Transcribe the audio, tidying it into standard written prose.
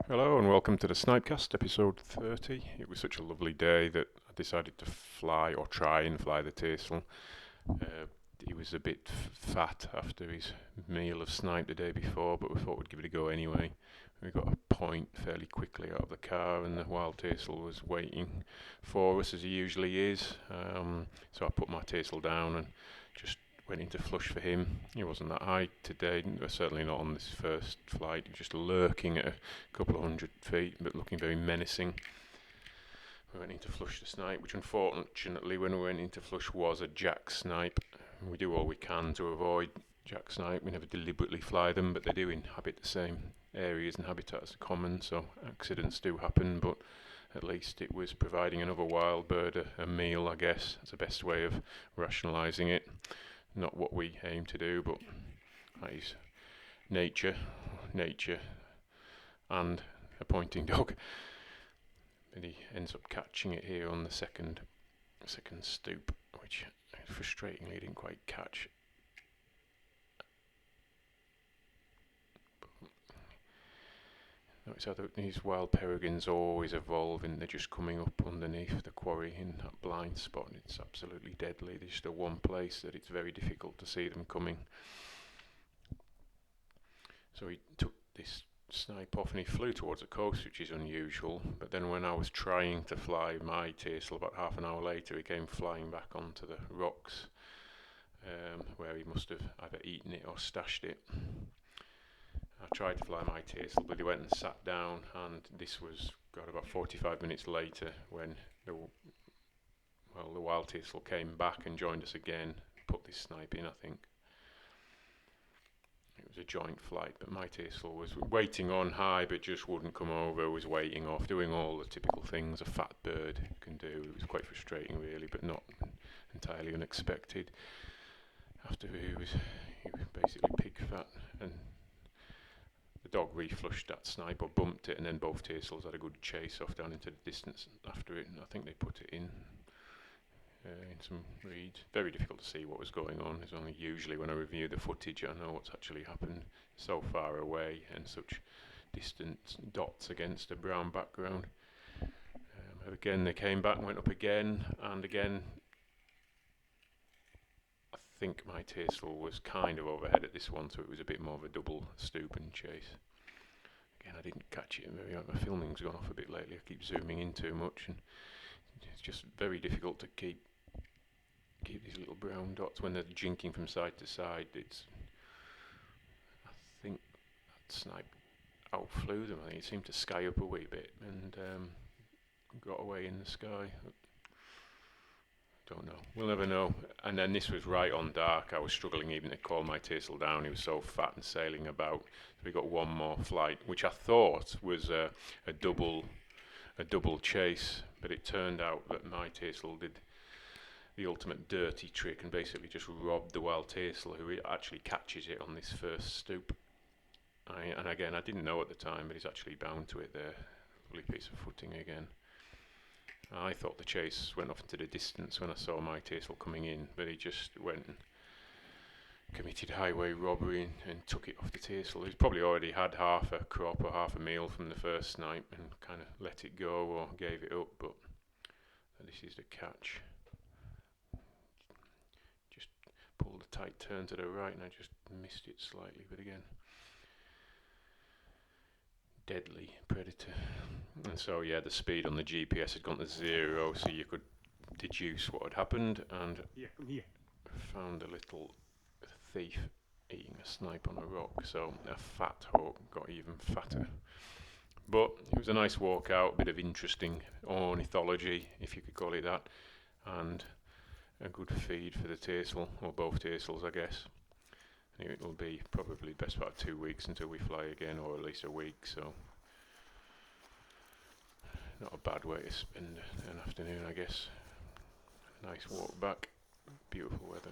Hello and welcome to the Snipecast, episode 30. It was such a lovely day that I decided to fly or try and fly the tassel. He was a bit fat after his meal of snipe the day before, but we thought we'd give it a go anyway. We got a point fairly quickly out of the car and the wild tassel was waiting for us as he usually is. So I put my tassel down and just went into flush for him. He wasn't that high today, certainly not on this first flight, just lurking at a couple of 100 feet, but looking very menacing. We went into flush the snipe, which unfortunately when we went into flush was a jack snipe. We do all we can to avoid jack snipe. We never deliberately fly them, but they do inhabit the same areas and habitats are common, so accidents do happen, but at least it was providing another wild bird a meal, I guess. That's the best way of rationalising it. Not what we aim to do, but that is nature and a pointing dog. And he ends up catching it here on the second stoop, which frustratingly didn't quite catch. Notice how these wild peregrines always evolve and they're just coming up underneath the quarry in that blind spot. It's absolutely deadly. There's just the one place that it's very difficult to see them coming. So he took this snipe off and he flew towards the coast, which is unusual. But then when I was trying to fly my tassel, about half an hour later, he came flying back onto the rocks, where he must have either eaten it or stashed it. I tried to fly my tassel, but he went and sat down, and this was about 45 minutes later when the wild tassel came back and joined us again, put this snipe in, I think. It was a joint flight, but my tassel was waiting on high, but just wouldn't come over, was waiting off, doing all the typical things a fat bird can do. It was quite frustrating really, but not entirely unexpected. After he was basically pig fat, and the dog reflushed that snipe or bumped it, and then both tassels had a good chase off down into the distance after it, and I think they put it in some reeds. Very difficult to see what was going on. It's only usually when I review the footage I know what's actually happened. So far away and such distant dots against a brown background. Again they came back and went up again and again. I think my tassel was kind of overhead at this one, so it was a bit more of a double stoop and chase. Again, I didn't catch it very well. My filming's gone off a bit lately. I keep zooming in too much, and it's just very difficult to keep these little brown dots when they're jinking from side to side. I think that snipe outflew them. I think it seemed to sky up a wee bit and got away in the sky. Don't know. We'll never know. And then this was right on dark. I was struggling even to call my tassel down. He was so fat and sailing about. So we got one more flight, which I thought was a double chase, but it turned out that my tassel did the ultimate dirty trick and basically just robbed the wild tassel, who actually catches it on this first stoop. And again, I didn't know at the time, but he's actually bound to it there. Lovely piece of footing again. I thought the chase went off into the distance when I saw my tassel coming in, but he just went and committed highway robbery and took it off the tassel. He's probably already had half a crop or half a meal from the first snipe and kind of let it go or gave it up, but this is the catch. Just pulled a tight turn to the right and I just missed it slightly, but again, deadly predator. And so yeah, the speed on the GPS had gone to 0, so you could deduce what had happened, and found a little thief eating a snipe on a rock, so a fat hawk got even fatter. But it was a nice walk out, a bit of interesting ornithology, if you could call it that, and a good feed for the tassel, or both tassels I guess. It'll be probably the best part of 2 weeks until we fly again, or at least a week, so not a bad way to spend an afternoon, I guess. Nice walk back, beautiful weather.